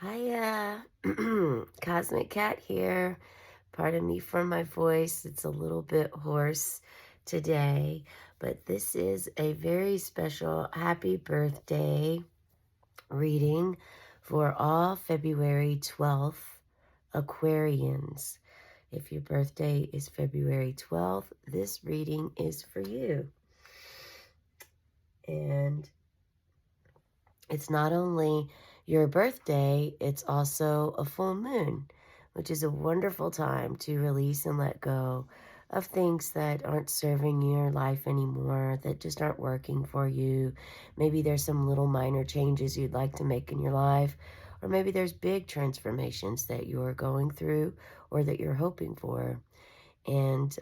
Hiya, Cosmic Cat here. Pardon me for my voice. It's a little bit hoarse today, but this is a very special happy birthday reading for all February 12th Aquarians. If your birthday is February 12th, this reading is for you. And it's not only your birthday, it's also a full moon, which is a wonderful time to release and let go of things that aren't serving your life anymore, that just aren't working for you. Maybe there's some little minor changes you'd like to make in your life, or maybe there's big transformations that you're going through or that you're hoping for, and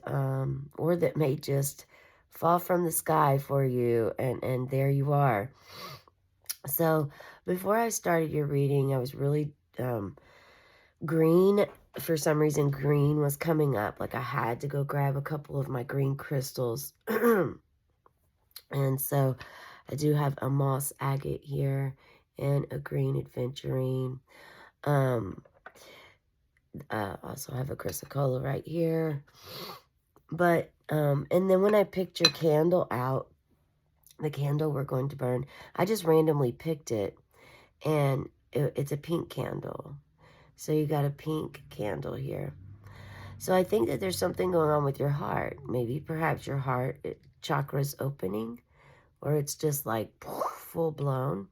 or that may just fall from the sky for you, and there you are. So before I started your reading, I was really green. For some reason, green was coming up. Like I had to go grab a couple of my green crystals. And so I do have a moss agate here and a green adventurine. Um, also have a chrysocolla right here. But, and then when I picked your candle out, the candle we're going to burn, I just randomly picked it. And it's a pink candle. So you got a pink candle here. So I think that there's something going on with your heart. Maybe perhaps your heart chakra's opening, or it's just like full blown.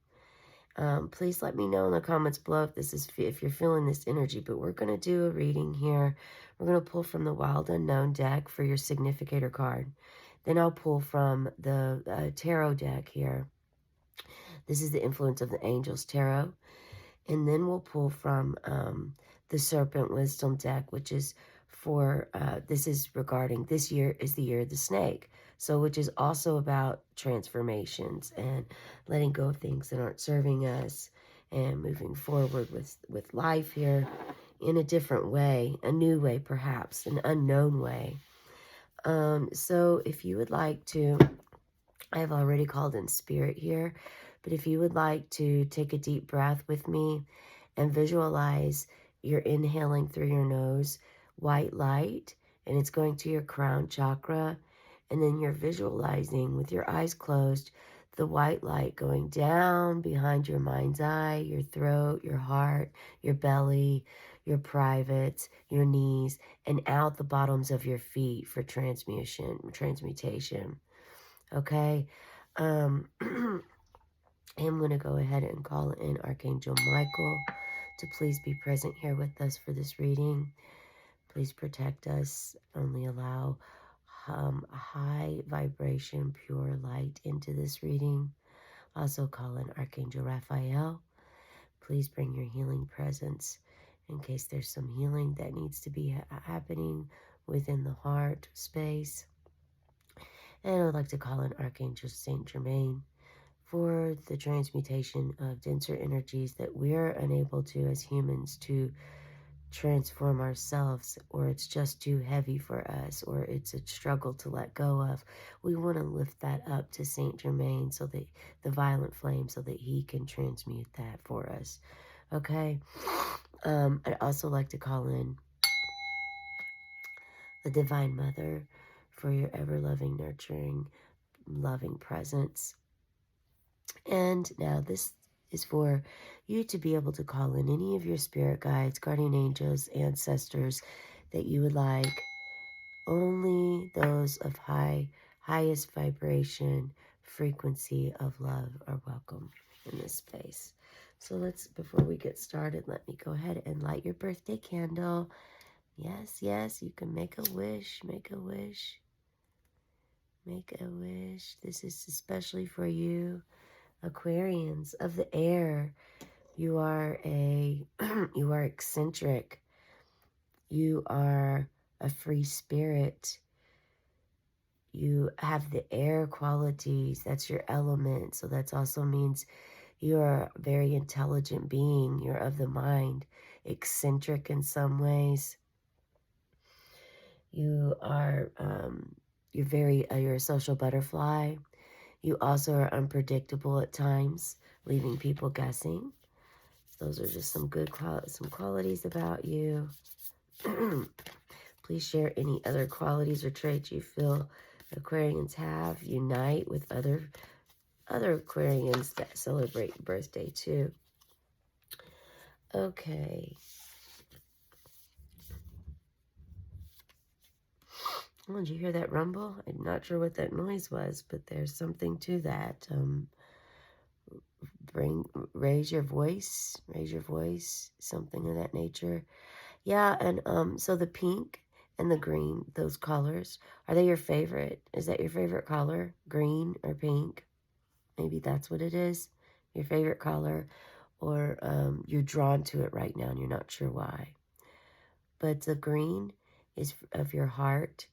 Please let me know in the comments below if you're feeling this energy. But we're going to do a reading here. We're going to pull from the Wild Unknown deck for your significator card. Then I'll pull from the tarot deck here. This is the Influence of the Angels Tarot. And then we'll pull from the Serpent Wisdom deck, which is for, this is regarding, this year is the year of the snake. So, which is also about transformations and letting go of things that aren't serving us and moving forward with life here in a different way, a new way perhaps, an unknown way. So if you would like to, I have already called in spirit here, but if you would like to take a deep breath with me and visualize you're inhaling through your nose white light, and it's going to your crown chakra, and then you're visualizing with your eyes closed the white light going down behind your mind's eye, your throat, your heart, your belly, your privates, your knees, and out the bottoms of your feet for transmutation. Okay. I'm going to go ahead and call in Archangel Michael to please be present here with us for this reading. Please protect us. Only allow a high vibration, pure light into this reading. Also call in Archangel Raphael. Please bring your healing presence in case there's some healing that needs to be happening within the heart space. And I would like to call in Archangel Saint Germain for the transmutation of denser energies that we're unable to, as humans, to transform ourselves, or it's just too heavy for us, or it's a struggle to let go of. We want to lift that up to Saint Germain, so that the violet flame, so that he can transmute that for us. Okay. I'd also like to call in the Divine Mother for your ever-loving, nurturing, loving presence. And now this is for you to be able to call in any of your spirit guides, guardian angels, ancestors that you would like. Only those of highest vibration, frequency of love are welcome in this space. So before we get started, let me go ahead and light your birthday candle. Yes, yes, you can make a wish, make a wish, make a wish. This is especially for you, Aquarians of the air. You are you are eccentric. You are a free spirit. You have the air qualities. That's your element. So that also means you are a very intelligent being. You're of the mind, eccentric in some ways. You are, you're a social butterfly. You also are unpredictable at times, leaving people guessing. Those are just some good qualities about you. Please share any other qualities or traits you feel Aquarians have. Unite with other Aquarians that celebrate birthday too. Okay. Oh, did you hear that rumble? I'm not sure what that noise was, but there's something to that. Raise your voice, something of that nature. Yeah, and so the pink and the green, those colors, are they your favorite? Is that your favorite color? Green or pink? Maybe that's what it is. Your favorite color, or you're drawn to it right now and you're not sure why. But the green is of your heart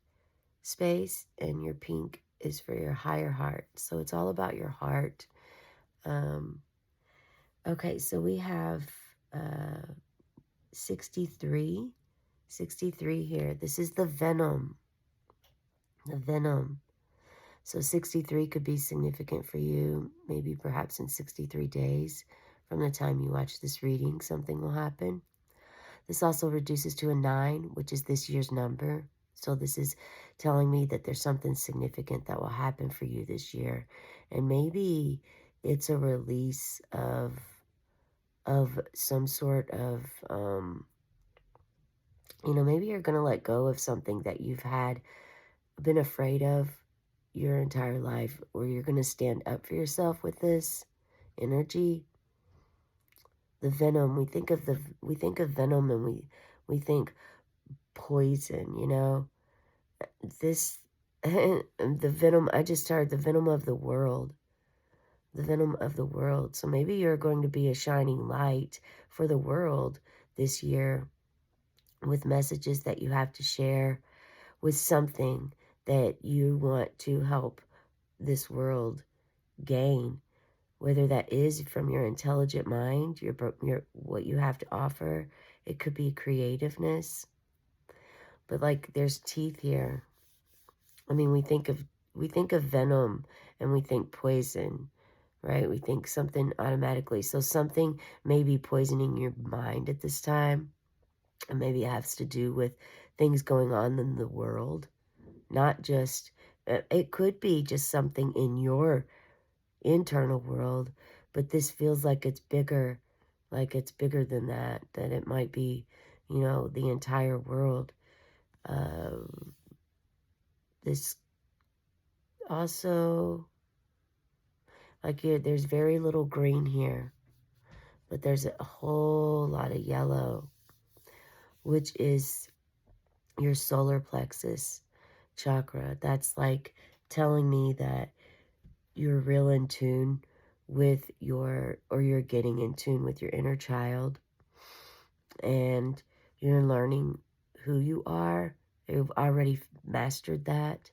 space, and your pink is for your higher heart. So it's all about your heart. Okay, so we have 63 here. This is the venom. The venom. So 63 could be significant for you. Maybe perhaps in 63 days from the time you watch this reading, something will happen. This also reduces to a 9, which is this year's number. So this is telling me that there's something significant that will happen for you this year. And maybe it's a release of some sort of, maybe you're going to let go of something that you've been afraid of your entire life, or you're going to stand up for yourself with this energy. The venom, we think of venom, and we think poison, this, the venom, I just heard the venom of the world. The venom of the world. So maybe you're going to be a shining light for the world this year, with messages that you have to share, with something that you want to help this world gain, whether that is from your intelligent mind, your what you have to offer. It could be creativeness, but like there's teeth here. I mean, we think of venom and we think poison, right? We think something automatically. So something may be poisoning your mind at this time, and maybe it has to do with things going on in the world, not just, it could be just something in your internal world, but this feels like it's bigger than that it might be, the entire world. This also, like, there's very little green here, but there's a whole lot of yellow, which is your solar plexus chakra. That's like telling me that you're real in tune with you're getting in tune with your inner child, and you're learning who you are. You've already mastered that.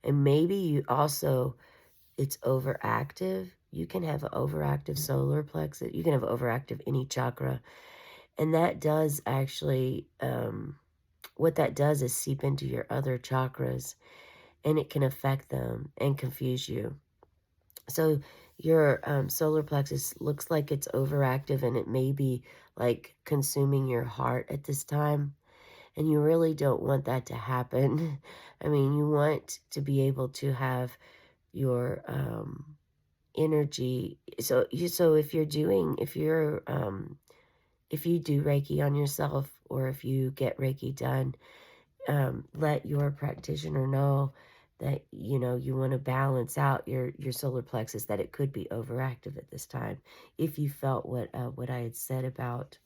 And maybe you also, it's overactive. You can have an overactive solar plexus. You can have overactive any chakra. And that does actually, what that does is seep into your other chakras, and it can affect them and confuse you. So your solar plexus looks like it's overactive, and it may be like consuming your heart at this time. And you really don't want that to happen. I mean, you want to be able to have your energy. So if you do Reiki on yourself, or if you get Reiki done, let your practitioner know that, you want to balance out your solar plexus, that it could be overactive at this time. If you felt what I had said about,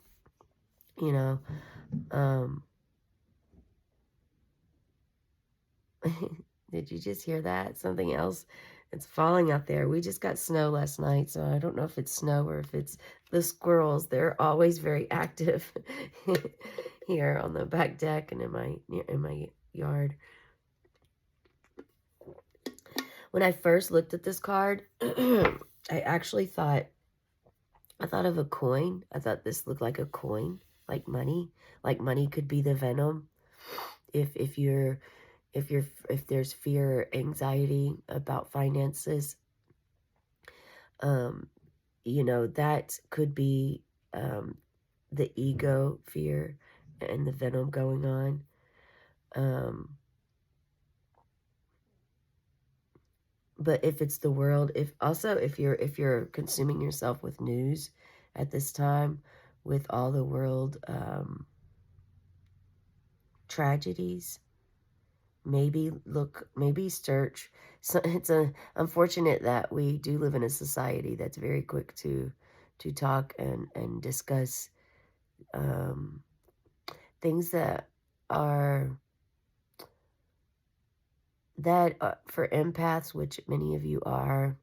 did you just hear that? Something else? It's falling out there. We just got snow last night, so I don't know if it's snow or if it's the squirrels. They're always very active here on the back deck and in my yard. When I first looked at this card, I actually thought of a coin. I thought this looked like a coin, like money. Like money could be the venom. If there's fear or anxiety about finances, that could be the ego fear and the venom going on. But if it's the world, if you're consuming yourself with news at this time, with all the world tragedies, maybe search. So it's unfortunate that we do live in a society that's very quick to talk and discuss things that are for empaths, which many of you are,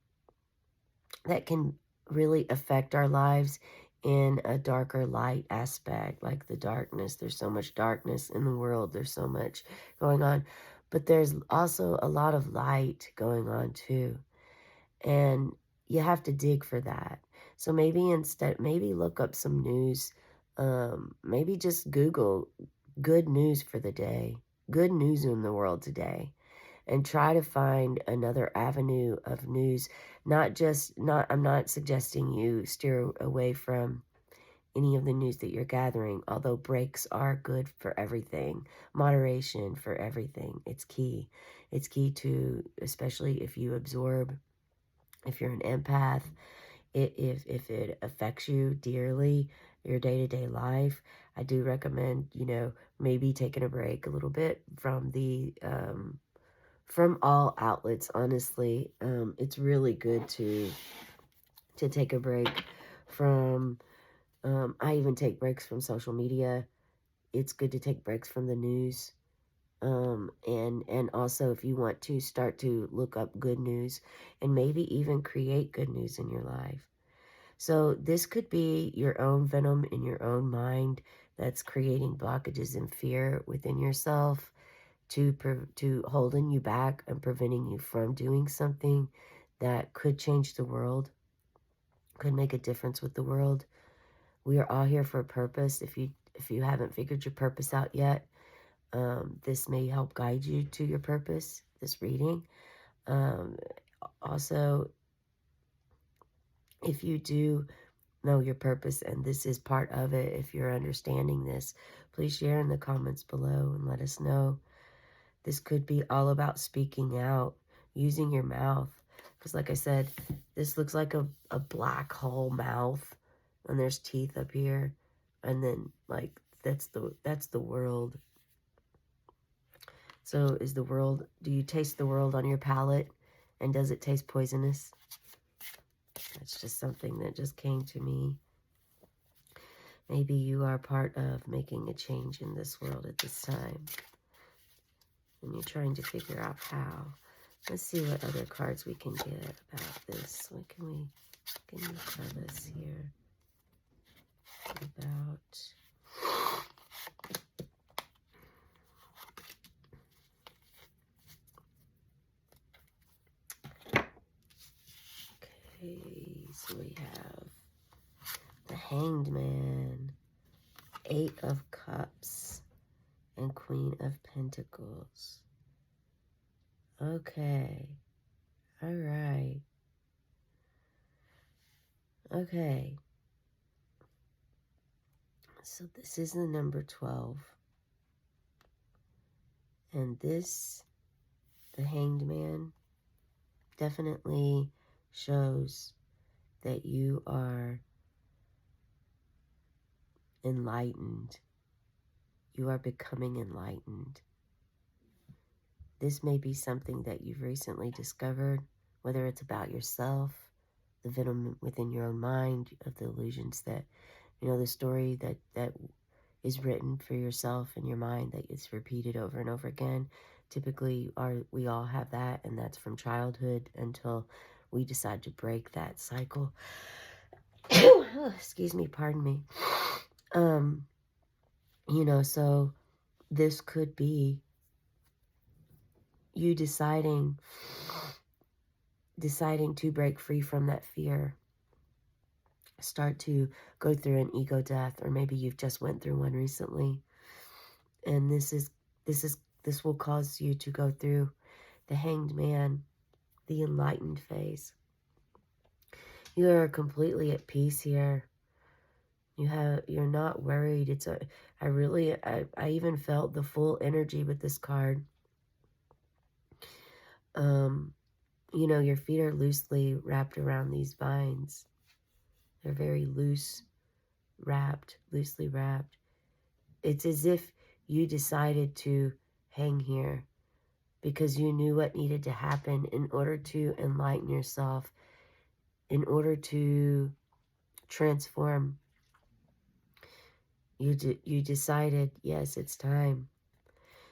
that can really affect our lives in a darker light aspect, like the darkness. There's so much darkness in the world. There's so much going on. But there's also a lot of light going on too. And you have to dig for that. So maybe look up some news. Maybe just Google good news for the day. Good news in the world today, and try to find another avenue of news. I'm not suggesting you steer away from any of the news that you're gathering, although breaks are good for everything. Moderation for everything. It's key. It's key to, especially if you absorb, if you're an empath, if it affects you dearly, your day-to-day life, I do recommend, maybe taking a break a little bit from from all outlets. Honestly, it's really good to take a break from, I even take breaks from social media. It's good to take breaks from the news. And also, if you want to start to look up good news and maybe even create good news in your life. So this could be your own venom in your own mind that's creating blockages and fear within yourself, to holding you back and preventing you from doing something that could change the world, could make a difference with the world. We are all here for a purpose. If you haven't figured your purpose out yet, this may help guide you to your purpose, this reading. Also, if you do know your purpose and this is part of it, if you're understanding this, please share in the comments below and let us know. This could be all about speaking out, using your mouth. Because like I said, this looks like a black hole mouth, and there's teeth up here. And then, like, that's the world. So do you taste the world on your palate? And does it taste poisonous? That's just something that just came to me. Maybe you are part of making a change in this world at this time. And you're trying to figure out how. Let's see what other cards we can get about this. What can you tell us here about... Okay, so we have the Hanged Man, 8 of Cups, and Queen of Pentacles. Okay. All right. Okay. So this is the number 12. And this, the Hanged Man, definitely shows that you are enlightened. You are becoming enlightened. This may be something that you've recently discovered, whether it's about yourself, the venom within your own mind, of the illusions that, the story that is written for yourself in your mind that is repeated over and over again. Typically, we all have that, and that's from childhood until we decide to break that cycle. Excuse me, pardon me. So this could be you deciding to break free from that fear. Start to go through an ego death, or maybe you've just went through one recently. And this will cause you to go through the Hanged Man, the enlightened phase. You are completely at peace here. You're not worried. I even felt the full energy with this card. You know, your feet are loosely wrapped around these vines. They're very loosely wrapped. It's as if you decided to hang here because you knew what needed to happen in order to enlighten yourself, in order to transform. You decided, yes, it's time.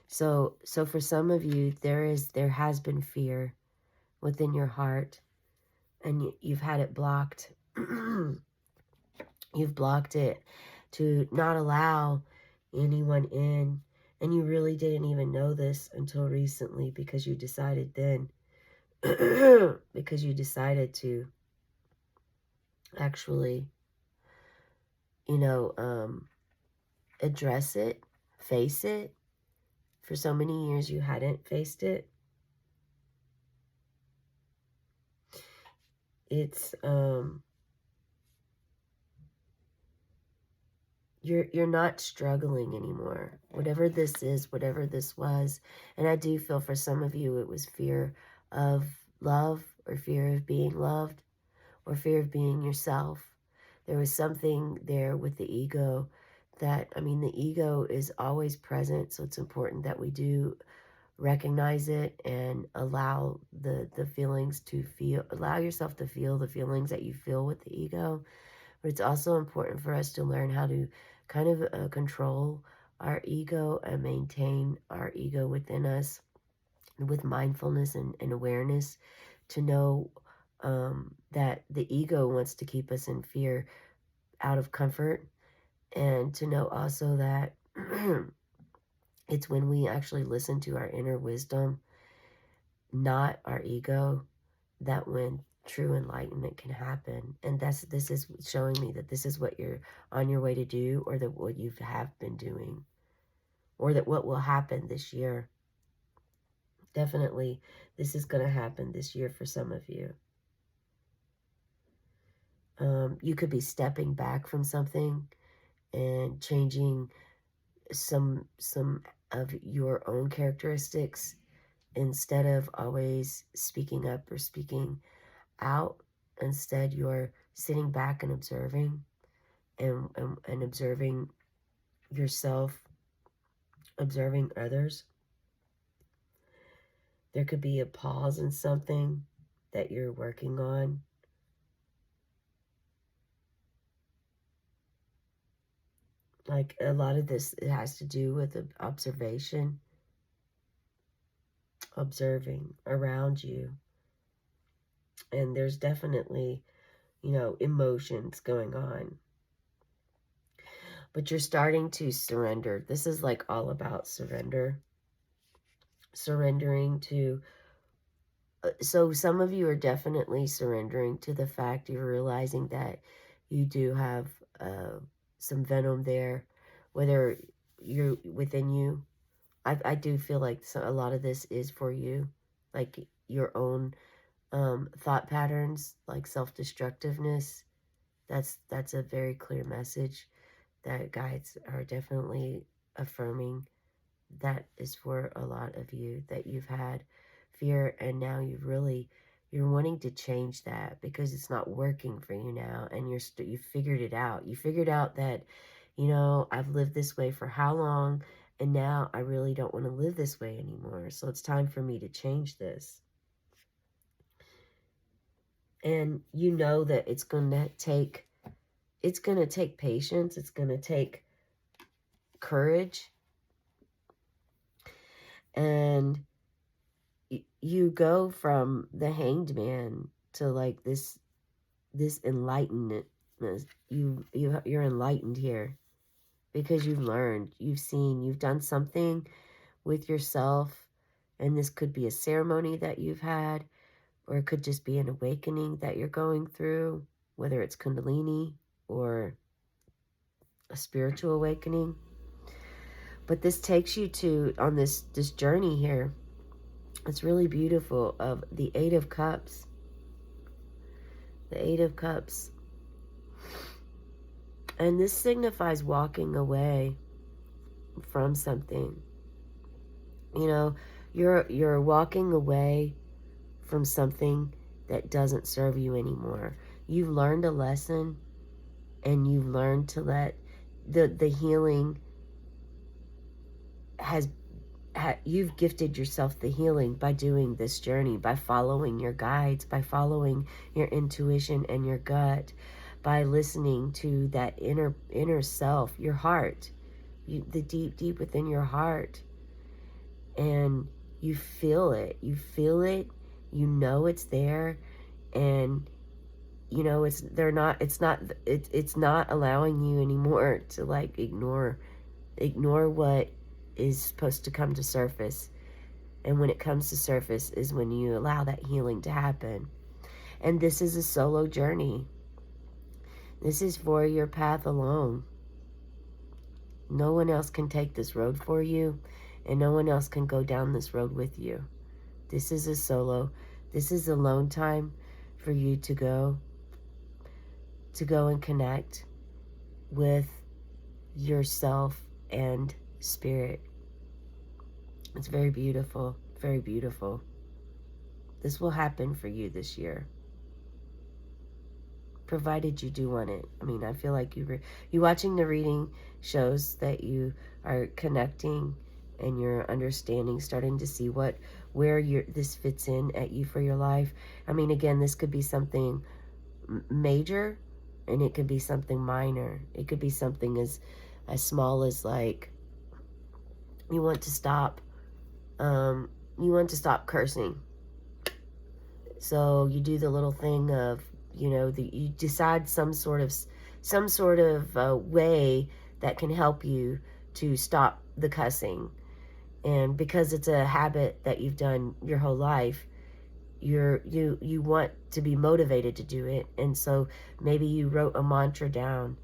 So for some of you, there has been fear within your heart, and you've had it blocked. You've blocked it to not allow anyone in, and you really didn't even know this until recently because you decided then, because you decided to actually, you know, address it, face it. For so many years you hadn't faced it. It's you're not struggling anymore. Whatever this is, whatever this was, and I do feel for some of you it was fear of love, or fear of being loved, or fear of being yourself. There was something there with the ego that, I mean, the ego is always present, so it's important that we do recognize it and allow the feelings to feel, allow yourself to feel the feelings that you feel with the ego. But it's also important for us to learn how to kind of control our ego and maintain our ego within us with mindfulness and awareness, to know that the ego wants to keep us in fear out of comfort, and to know also that it's when we actually listen to our inner wisdom, not our ego, that when true enlightenment can happen. And this is showing me that this is what you're on your way to do, or that what you have been doing, or that what will happen this year. Definitely this is going to happen this year for some of you. You could be stepping back from something and changing some of your own characteristics, instead of always speaking up or speaking out. Instead, you're sitting back and observing, and observing yourself, observing others. There could be a pause in something that you're working on. Like, a lot of this, it has to do with observation, observing around you. And there's definitely, you know, emotions going on. But you're starting to surrender. This is like all about surrender. Surrendering to, so some of you are definitely surrendering to the fact you're realizing that you do have some venom there, whether you're within you. I do feel like a lot of this is for you, like your own thought patterns, like self-destructiveness. That's a very clear message that guides are definitely affirming. That is for a lot of you, that you've had fear, and now you're wanting to change that because it's not working for you now, and you figured it out. You figured out that, you know, I've lived this way for how long, and now I really don't want to live this way anymore. So it's time for me to change this. And you know that it's going to take patience. It's going to take courage. And you go from the hanged man to like this enlightenment. You're enlightened here because you've learned, you've seen, you've done something with yourself. And this could be a ceremony that you've had, or it could just be an awakening that you're going through, whether it's Kundalini or a spiritual awakening. But this takes you to, on this journey here. It's really beautiful, of the Eight of Cups. The Eight of Cups. And this signifies walking away from something. You know, you're walking away from something that doesn't serve you anymore. You've learned a lesson, and you've learned to let the healing you've gifted yourself the healing by doing this journey, by following your guides, by following your intuition and your gut, by listening to that inner self, your heart, the deep within your heart. And you feel it. You feel it. You know it's there. And you know it's not allowing you anymore to like ignore what is supposed to come to surface. And when it comes to surface is when you allow that healing to happen. And this is a solo journey. This is for your path alone. No one else can take this road for you, and no one else can go down this road with you. This is a solo. This is alone time for you to go and connect with yourself and spirit. It's very beautiful, very beautiful. This will happen for you this year, provided you do want it. I mean, I feel like you watching the reading shows that you are connecting and you're understanding, starting to see where this fits in at you for your life. I mean, again, this could be something major, and it could be something minor. It could be something as small as like you want to stop cursing. So you do the little thing of, you decide some sort of way that can help you to stop the cussing. And because it's a habit that you've done your whole life, you want to be motivated to do it. And so maybe you wrote a mantra down,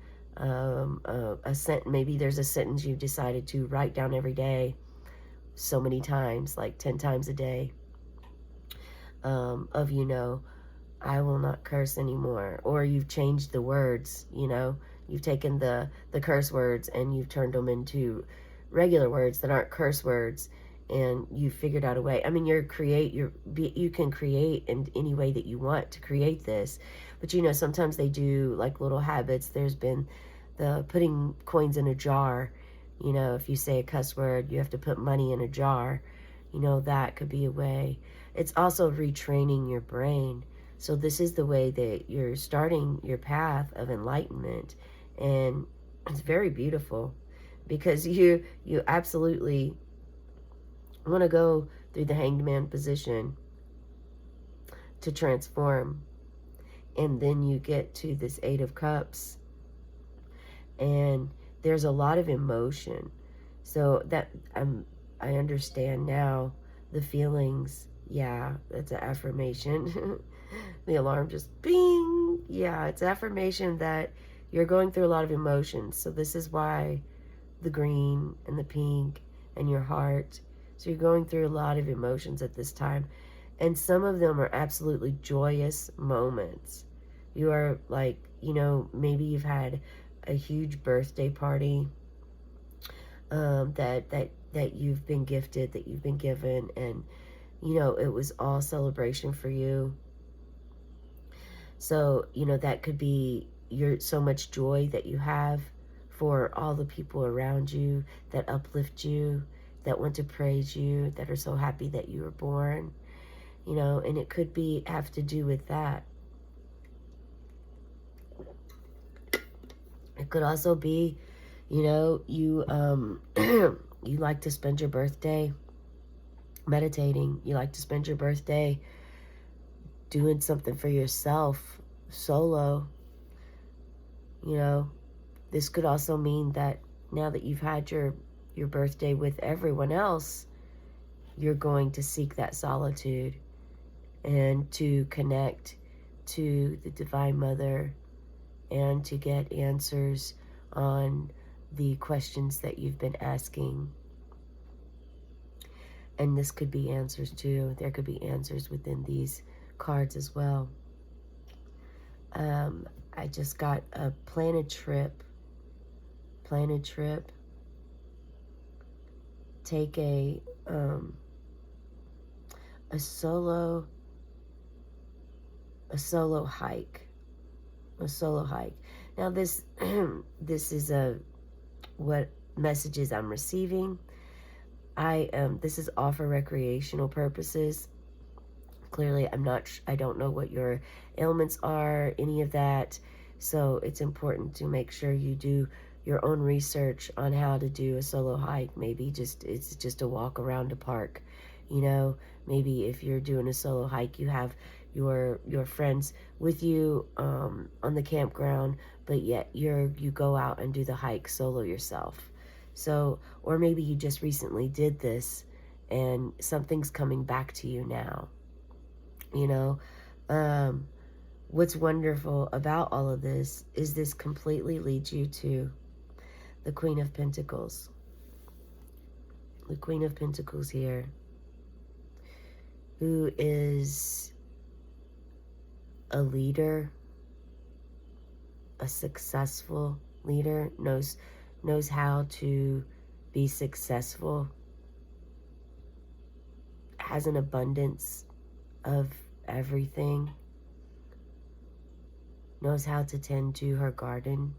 maybe there's a sentence you've decided to write down every day, so many times, like 10 times a day, of, I will not curse anymore. Or you've changed the words, you've taken the curse words and you've turned them into regular words that aren't curse words, and you figured out a way. I mean, you can create in any way that you want to create this, but sometimes they do like little habits. There's been the putting coins in a jar. If you say a cuss word, you have to put money in a jar. That could be a way. It's also retraining your brain. So this is the way that you're starting your path of enlightenment, and it's very beautiful, because you absolutely want to go through the hanged man position to transform. And then you get to this 8 of Cups, and there's a lot of emotion. So that I understand now the feelings. Yeah, that's an affirmation. The alarm just bing. Yeah, it's affirmation that you're going through a lot of emotions. So this is why the green and the pink and your heart. So you're going through a lot of emotions at this time. And some of them are absolutely joyous moments. You are like, maybe you've had a huge birthday party that you've been gifted, that you've been given, and it was all celebration for you. So that could be so much joy that you have for all the people around you that uplift you, that want to praise you, that are so happy that you were born, and it could have to do with that. It could also be, you you like to spend your birthday meditating. You like to spend your birthday doing something for yourself, solo. This could also mean that now that you've had your birthday with everyone else, you're going to seek that solitude and to connect to the Divine Mother and to get answers on the questions that you've been asking. And this could be answers too. There could be answers within these cards as well. I just got a plan a trip plan a trip, take a solo hike. A solo hike. Now this this is what messages I'm receiving. This is all for recreational purposes. Clearly, I don't know what your ailments are, any of that. So it's important to make sure you do your own research on how to do a solo hike. Maybe it's just a walk around a park. You know, maybe if you're doing a solo hike, you have your friends with you on the campground, but yet you go out and do the hike solo yourself. So, or maybe you just recently did this and something's coming back to you now. You know, what's wonderful about all of this is this completely leads you to the Queen of Pentacles. The Queen of Pentacles here, who is a leader, a successful leader, knows how to be successful, has an abundance of everything, knows how to tend to her garden.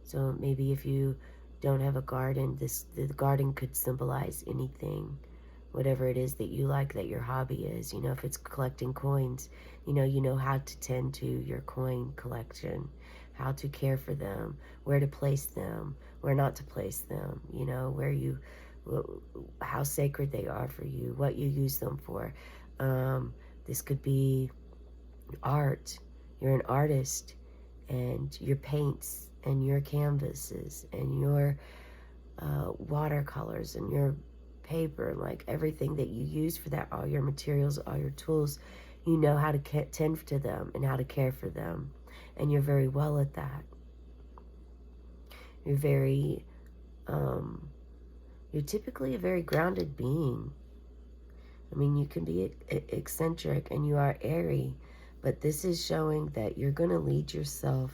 So maybe if you don't have a garden, the garden could symbolize anything, whatever it is that you like, that your hobby is. You know, if it's collecting coins, you know how to tend to your coin collection, how to care for them, where to place them, where not to place them, you know, how sacred they are for you, what you use them for. This could be art. You're an artist, and your paints and your canvases and your watercolors and your paper, like everything that you use for that, all your materials, all your tools, you know how to tend to them and how to care for them. And you're very well at that. You're very, you're typically a very grounded being. I mean, you can be eccentric and you are airy, but this is showing that you're going to lead yourself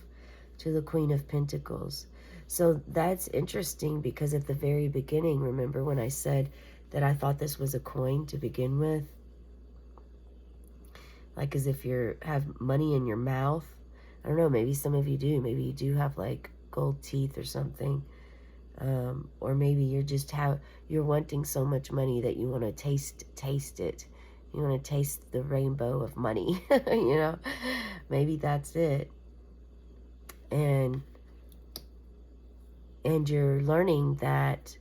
to the Queen of Pentacles. So that's interesting, because at the very beginning, remember when I said that I thought this was a coin to begin with? Like as if you have money in your mouth. I don't know, maybe some of you do. Maybe you do have like gold teeth or something. Or maybe you're wanting so much money that you want to taste it. You want to taste the rainbow of money, you know? Maybe that's it. And you're learning that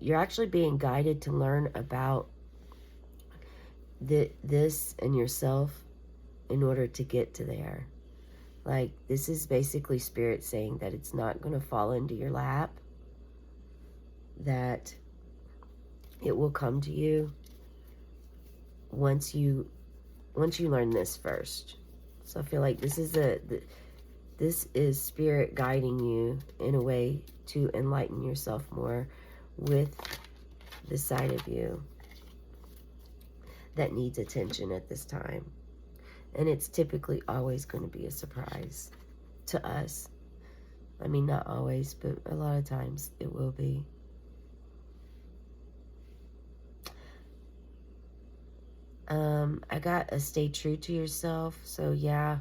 you're actually being guided to learn about this and yourself in order to get to there. Like, this is basically Spirit saying that it's not going to fall into your lap, that it will come to you once you learn this first. So I feel like this is Spirit guiding you in a way to enlighten yourself more with this side of you that needs attention at this time. And it's typically always going to be a surprise to us. I mean, not always, but a lot of times it will be. I got a stay true to yourself. So yeah,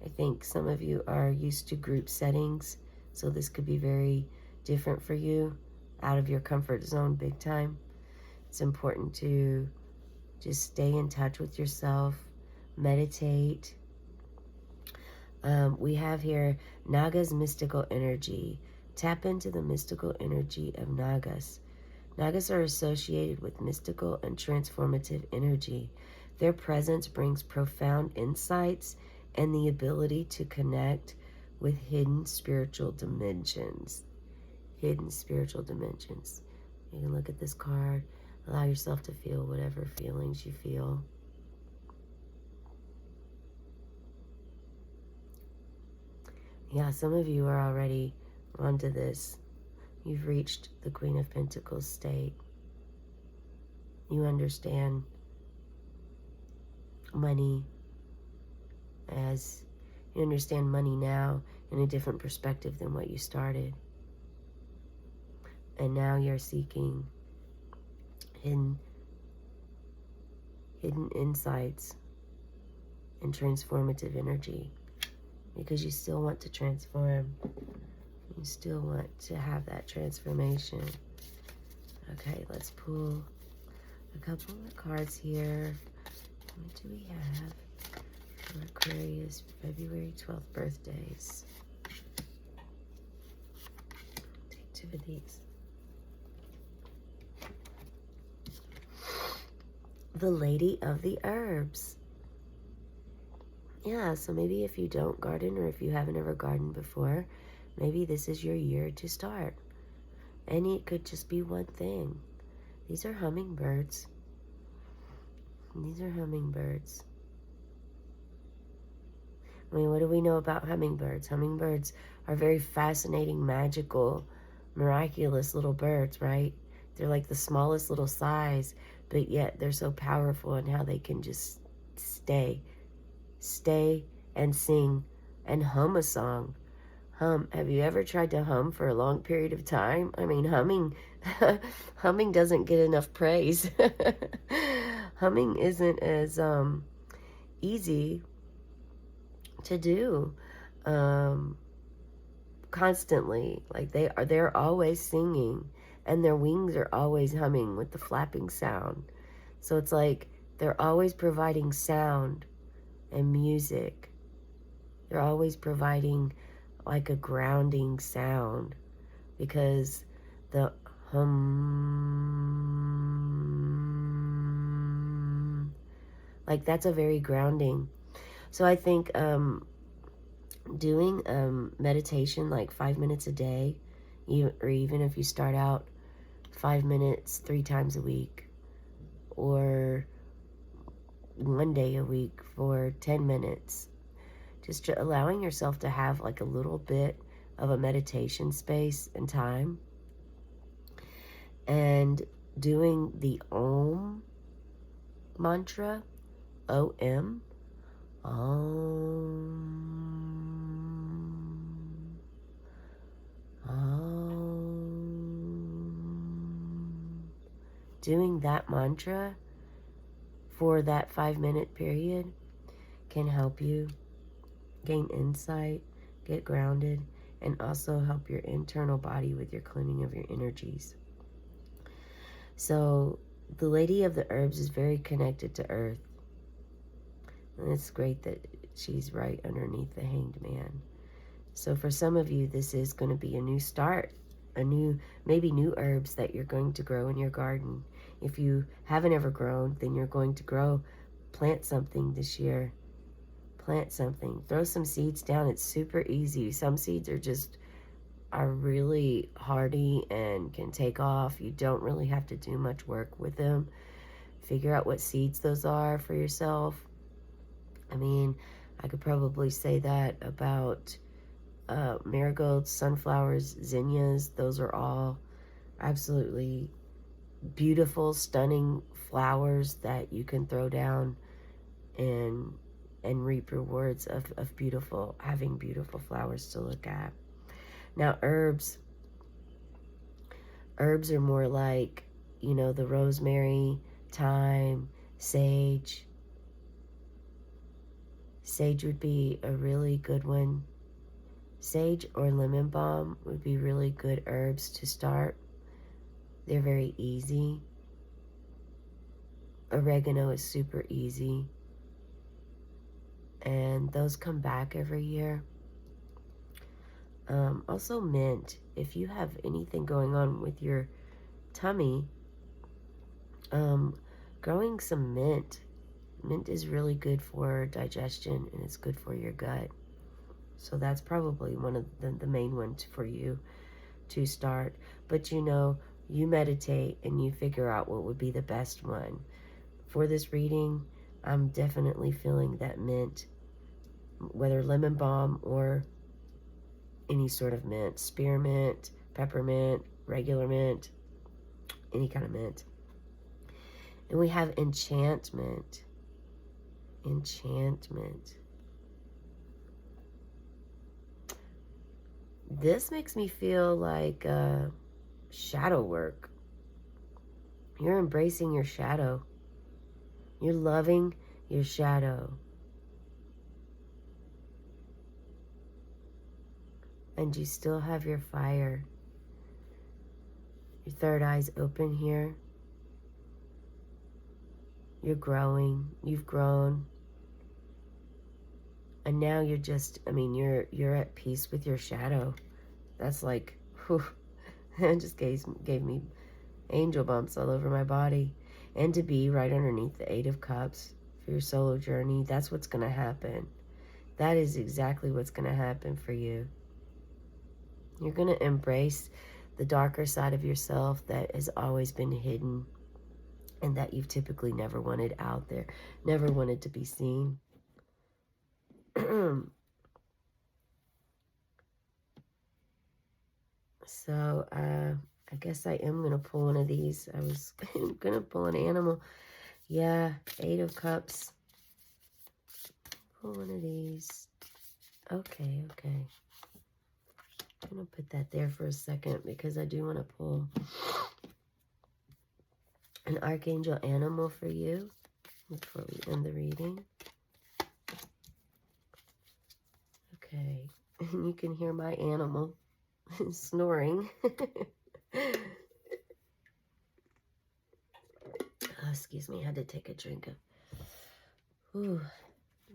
I think some of you are used to group settings. So this could be very different for you, out of your comfort zone big time. It's important to just stay in touch with yourself, meditate. We have here Naga's mystical energy. Tap into the mystical energy of Nagas. Nagas are associated with mystical and transformative energy. Their presence brings profound insights and the ability to connect with hidden spiritual dimensions. Hidden spiritual dimensions. You can look at this card. Allow yourself to feel whatever feelings you feel. Yeah, some of you are already onto this. You've reached the Queen of Pentacles state. You understand money as You understand money now in a different perspective than what you started. And now you're seeking hidden insights and transformative energy, because you still want to transform. You still want to have that transformation. Okay, let's pull a couple of cards here. What do we have for Aquarius February 12th birthdays? Take two of these. The Lady of the Herbs. Yeah, so maybe if you don't garden, or if you haven't ever gardened before, maybe this is your year to start. And it could just be one thing. These are hummingbirds. These are hummingbirds. I mean, what do we know about hummingbirds? Hummingbirds are very fascinating, magical, miraculous little birds, right? They're like the smallest little size, but yet they're so powerful in how they can just stay and sing and hum a song. Have you ever tried to hum for a long period of time? I mean, humming doesn't get enough praise. Humming isn't as easy to do constantly. Like they're always singing, and their wings are always humming with the flapping sound. So it's like they're always providing sound and music. They're always providing like a grounding sound, because the hum, like that's a very grounding. So I think doing meditation like 5 minutes a day, or even if you start out 5 minutes 3 times a week, or 1 day a week for 10 minutes, just allowing yourself to have like a little bit of a meditation space and time, and doing the Om mantra, O-M, Om, Om. Doing that mantra for that 5-minute period can help you gain insight, get grounded, and also help your internal body with your cleaning of your energies. So the Lady of the Herbs is very connected to Earth. And it's great that she's right underneath the Hanged Man. So for some of you, this is going to be a new start, maybe new herbs that you're going to grow in your garden. If you haven't ever grown, then you're going to plant something this year. Plant something. Throw some seeds down. It's super easy. Some seeds are really hardy and can take off. You don't really have to do much work with them. Figure out what seeds those are for yourself. I mean, I could probably say that about marigolds, sunflowers, zinnias. Those are all absolutely beautiful, stunning flowers that you can throw down and reap rewards of having beautiful flowers to look at. Now, herbs are more like, the rosemary, thyme, sage. Sage would be a really good one. Sage or lemon balm would be really good herbs to start. They're very easy. Oregano is super easy. And those come back every year. Also mint. If you have anything going on with your tummy, growing some mint. Mint is really good for digestion, and it's good for your gut. So that's probably one of the main ones for you to start. But you meditate and you figure out what would be the best one. For this reading, I'm definitely feeling that mint, whether lemon balm or any sort of mint, spearmint, peppermint, regular mint, any kind of mint. And we have enchantment. Enchantment. This makes me feel like shadow work. You're embracing your shadow. You're loving your shadow. And you still have your fire. Your third eye's open here. You're growing. You've grown. And now you're just, I mean, you're at peace with your shadow. That's like, whew, it just gave me angel bumps all over my body. And to be right underneath the Eight of Cups for your solo journey, that's what's going to happen. That is exactly what's going to happen for you. You're going to embrace the darker side of yourself that has always been hidden and that you've typically never wanted out there, never wanted to be seen. So, I guess I am going to pull one of these. I was going to pull an animal. Yeah, Eight of Cups. Pull one of these. Okay. I'm going to put that there for a second because I do want to pull an archangel animal for you before we end the reading. Okay, and you can hear my animal snoring. Oh, excuse me, I had to take a drink of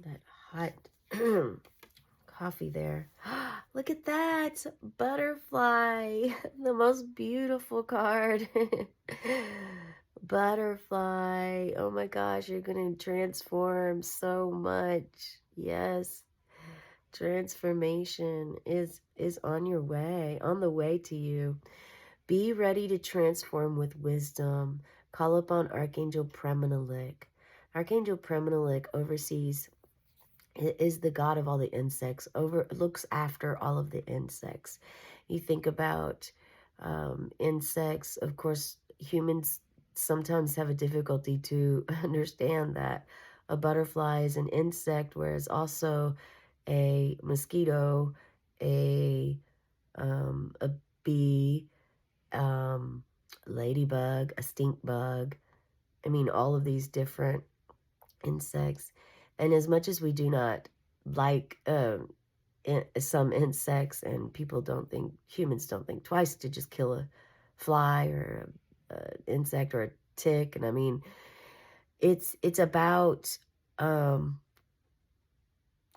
that hot coffee there. Look at that, butterfly, the most beautiful card. Butterfly, oh my gosh, you're gonna transform so much. Yes, transformation is on your way, on the way to you. Be ready to transform with wisdom. Call upon Archangel Premenelik. Archangel Premenelik oversees, is the god of all the insects, looks after all of the insects. You think about insects, of course, humans sometimes have a difficulty to understand that a butterfly is an insect, whereas also a mosquito, a bee, ladybug, a stink bug. I mean, all of these different insects. And as much as we do not like some insects, and humans don't think twice to just kill a fly or an insect or a tick. And I mean, it's about,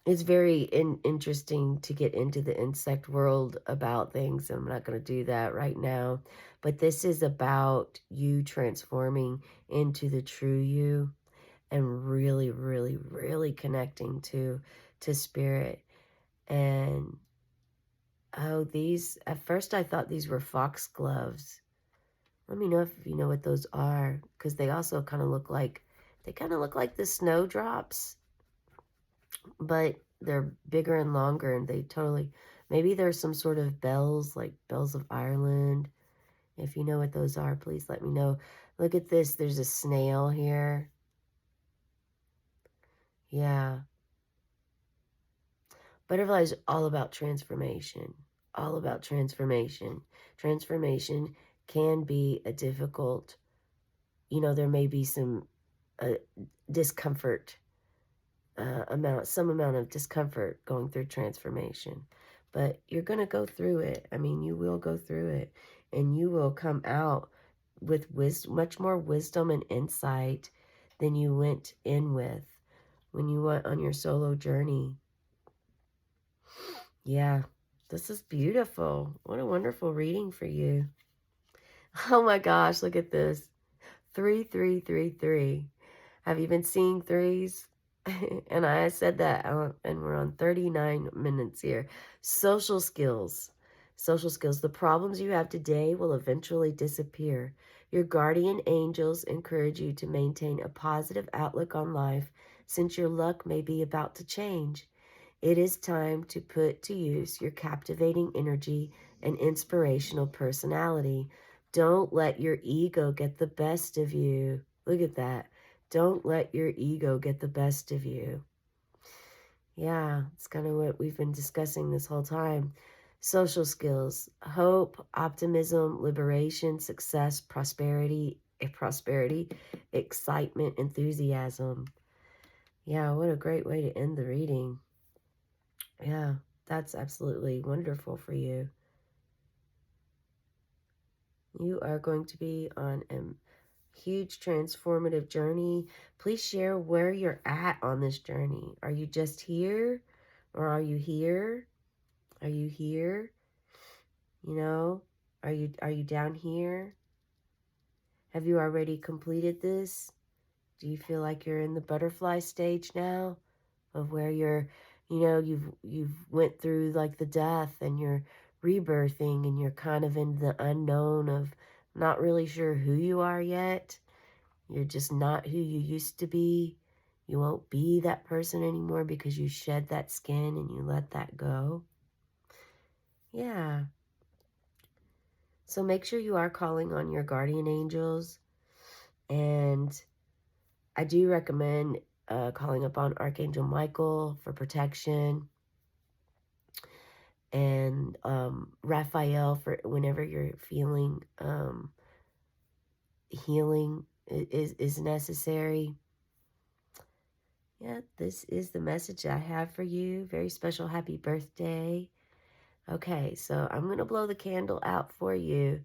it's very interesting to get into the insect world about things. I'm not going to do that right now. But this is about you transforming into the true you and really, really, really connecting to spirit. And, oh, these, at first I thought these were foxgloves. Let me know if you know what those are, because they also kind of look like, the snowdrops, but they're bigger and longer, and they totally, maybe there's some sort of bells, like bells of Ireland. If you know what those are, please let me know. Look at this. There's a snail here. Yeah. Butterfly is all about transformation. All about transformation. Transformation can be a difficult, there may be some discomfort, some amount of discomfort going through transformation. But you're going to go through it. I mean, you will go through it. And you will come out with much more wisdom and insight than you went in with when you went on your solo journey. Yeah, this is beautiful. What a wonderful reading for you. Oh my gosh, look at this. 3333. Have you been seeing threes? And I said that, and we're on 39 minutes here. Social skills. Social skills. The problems you have today will eventually disappear. Your guardian angels encourage you to maintain a positive outlook on life, since your luck may be about to change. It is time to put to use your captivating energy and inspirational personality. Don't let your ego get the best of you. Look at that. Don't let your ego get the best of you. Yeah, it's kind of what we've been discussing this whole time. Social skills, hope, optimism, liberation, success, prosperity, excitement, enthusiasm. Yeah, what a great way to end the reading. Yeah, that's absolutely wonderful for you. You are going to be on a huge transformative journey. Please share where you're at on this journey. Are you just here, or are you here? Are you here? You know, are you down here? Have you already completed this? Do you feel like you're in the butterfly stage now, of where you're, you know, you've went through like the death and you're rebirthing and you're kind of in the unknown of not really sure who you are yet. You're just not who you used to be. You won't be that person anymore because you shed that skin and you let that go. Yeah. So make sure you are calling on your guardian angels. And I do recommend calling upon Archangel Michael for protection, and Raphael for whenever you're feeling healing is necessary. Yeah, this is the message I have for you. Very special happy birthday. Okay, so I'm going to blow the candle out for you.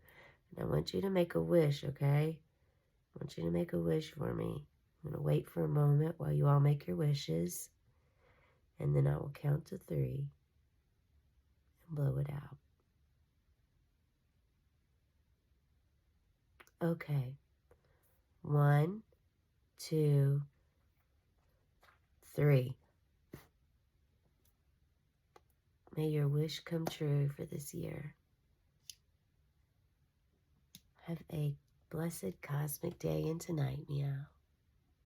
And I want you to make a wish, okay? I want you to make a wish for me. I'm going to wait for a moment while you all make your wishes. And then I will count to 3 and blow it out. Okay. 1, 2, 3. May your wish come true for this year. Have a blessed cosmic day and tonight, meow.